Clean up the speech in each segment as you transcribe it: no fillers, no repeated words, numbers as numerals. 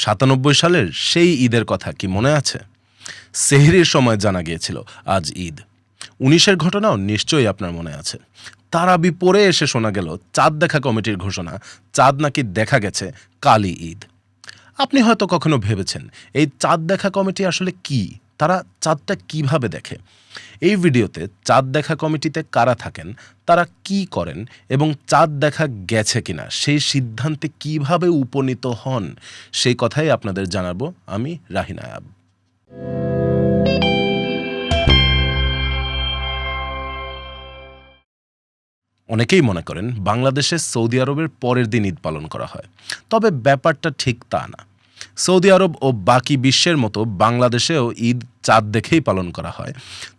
97 সালের সেই ঈদের কথা কি মনে আছে? সেহরির সময় জানা গিয়েছিল আজ ঈদ। 19-এর ঘটনাও নিশ্চয়ই আপনার মনে আছে। তারাবি পরে এসে শোনা গেল চাঁদ দেখা কমিটির ঘোষণা, চাঁদ নাকি দেখা গেছে কালই ঈদ। আপনি হয়তো কখনো ভেবেছেন এই চাঁদ দেখা কমিটি আসলে কি, তারা চাঁদটা কিভাবে দেখে? এই ভিডিওতে চাঁদ দেখা কমিটিতে কারা থাকেন, তারা কি করেন এবং চাঁদ দেখা গেছে কিনা সেই সিদ্ধান্তে কিভাবে উপনীত হন, সেই কথাই আপনাদের জানাবো আমি রাহিন আয়াব। অনেকেই মনে করেন বাংলাদেশে সৌদি আরবের পরের দিন ঈদ পালন করা হয়, তবে ব্যাপারটা ঠিক তা না। সৌদি আরব ও বাকি বিশ্বের মতো বাংলাদেশেও ঈদ চাঁদ দেখেই পালন করা হয়,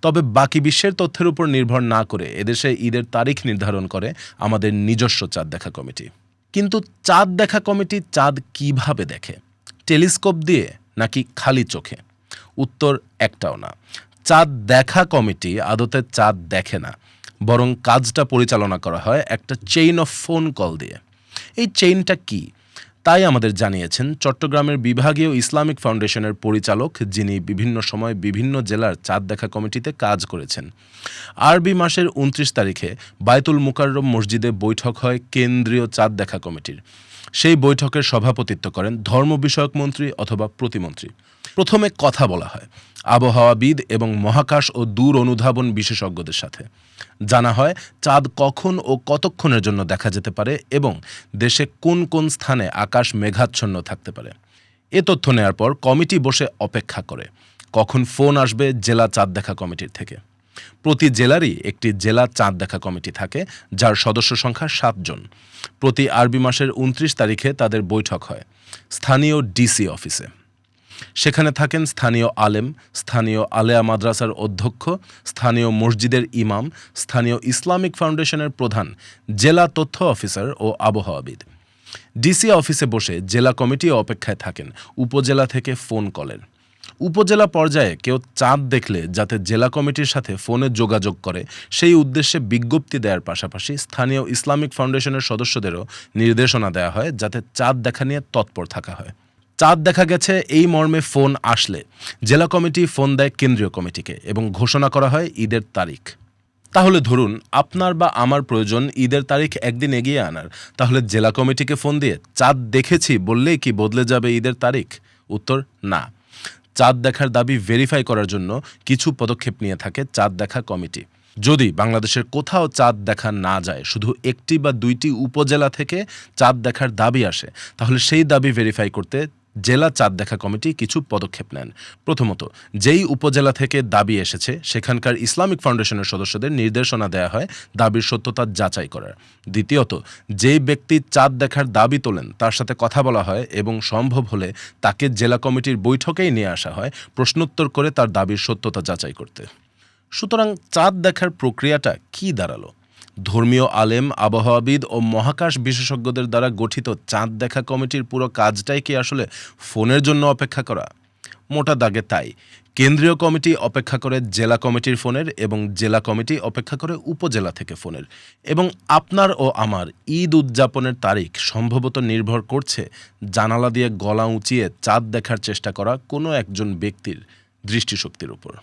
তবে বাকি বিশ্বের তথ্যের উপর নির্ভর না করে এদেশে ঈদের তারিখ নির্ধারণ করে আমাদের নিজস্ব চাঁদ দেখা কমিটি। কিন্তু চাঁদ দেখা কমিটি চাঁদ কিভাবে দেখে? টেলিস্কোপ দিয়ে নাকি খালি চোখে? উত্তর একটাও না। চাঁদ দেখা কমিটি আদতে চাঁদ দেখে না, বরং কাজটা পরিচালনা করা হয় একটা চেইন অফ ফোন কল দিয়ে। এই চেইনটা কি, তাই আমাদের জানিয়েছেন চট্টগ্রামের বিভাগীয় ইসলামিক ফাউন্ডেশনের পরিচালক, যিনি বিভিন্ন সময় বিভিন্ন জেলার চাঁদ দেখা কমিটিতে কাজ করেছেন। আরবি মাসের 29 তারিখে বায়তুল মুকাররম মসজিদে বৈঠক হয় কেন্দ্রীয় চাঁদ দেখা কমিটির। সেই বৈঠকের সভাপতিত্ব করেন ধর্ম বিষয়ক মন্ত্রী অথবা প্রতিমন্ত্রী। প্রথমে কথা বলা হয় আবহাওয়াবিদ এবং মহাকাশ ও দূর অনুধাবন বিশেষজ্ঞদের সাথে। জানা হয় চাঁদ কখন ও কতক্ষণের জন্য দেখা যেতে পারে এবং দেশে কোন কোন স্থানে আকাশ মেঘাচ্ছন্ন থাকতে পারে। এ তথ্য নেয়ার পর কমিটি বসে অপেক্ষা করে কখন ফোন আসবে জেলা চাঁদ দেখা কমিটির থেকে। প্রতি জেলারই একটি জেলা চাঁদ দেখা কমিটি থাকে, যার সদস্য সংখ্যা 7 জন। প্রতি আরবি মাসের 29 তারিখে তাদের বৈঠক হয় স্থানীয় ডিসি অফিসে। সেখানে থাকেন স্থানীয় আলেম, স্থানীয় আলেয়া মাদ্রাসার অধ্যক্ষ, স্থানীয় মসজিদের ইমাম, স্থানীয় ইসলামিক ফাউন্ডেশনের প্রধান, জেলা তথ্য অফিসার ও আবহাওয়াবিদ। ডিসি অফিসে বসে জেলা কমিটি অপেক্ষায় থাকেন উপজেলা থেকে ফোন কলের। উপজেলা পর্যায়ে কেউ চাঁদ দেখলে যাতে জেলা কমিটির সাথে ফোনে যোগাযোগ করে, সেই উদ্দেশ্যে বিজ্ঞপ্তি দেওয়ার পাশাপাশি স্থানীয় ইসলামিক ফাউন্ডেশনের সদস্যদেরও নির্দেশনা দেওয়া হয় যাতে চাঁদ দেখা নিয়ে তৎপর থাকা হয়। চাঁদ দেখা গেছে এই মর্মে ফোন আসলে জেলা কমিটি ফোন দেয় কেন্দ্রীয় কমিটিকে এবং ঘোষণা করা হয় ঈদের তারিখ। তাহলে ধরুন আপনার বা আমার প্রয়োজন ঈদের তারিখ একদিন এগিয়ে আনার, তাহলে জেলা কমিটিকে ফোন দিয়ে চাঁদ দেখেছি বললেই কি বদলে যাবে ঈদের তারিখ? উত্তর না। চাঁদ দেখার দাবি ভেরিফাই করার জন্য কিছু পদক্ষেপ নিয়ে থাকে চাঁদ দেখা কমিটি। যদি বাংলাদেশের কোথাও চাঁদ দেখা না যায়, শুধু একটি বা দুইটি উপজেলা থেকে চাঁদ দেখার দাবি আসে, তাহলে সেই দাবি ভেরিফাই করতে জেলা চাঁদ দেখা কমিটি কিছু পদক্ষেপ নেন। প্রথমত, যেই উপজেলা থেকে দাবি এসেছে সেখানকার ইসলামিক ফাউন্ডেশনের সদস্যদের নির্দেশনা দেওয়া হয় দাবির সত্যতা যাচাই করার। দ্বিতীয়ত, যেই ব্যক্তি চাঁদ দেখার দাবি তোলেন তার সাথে কথা বলা হয় এবং সম্ভব হলে তাকে জেলা কমিটির বৈঠকেই নিয়ে আসা হয় প্রশ্নোত্তর করে তার দাবির সত্যতা যাচাই করতে। সুতরাং চাঁদ দেখার প্রক্রিয়াটা কি দাঁড়ালো? ধর্মীয় আলেম, আবহাওয়াবিদ ও মহাকাশ বিশেষজ্ঞদের দ্বারা গঠিত চাঁদ দেখা কমিটির পুরো কাজটাই কি আসলে ফোনের জন্য অপেক্ষা করা? মোটা দাগে তাই। কেন্দ্রীয় কমিটি অপেক্ষা করে জেলা কমিটির ফোনের এবং জেলা কমিটি অপেক্ষা করে উপজেলা থেকে ফোনের। এবং আপনার ও আমার ঈদ উদযাপনের তারিখ সম্ভবত নির্ভর করছে জানালা দিয়ে গলা উঁচিয়ে চাঁদ দেখার চেষ্টা করা কোনো একজন ব্যক্তির দৃষ্টিশক্তির উপর।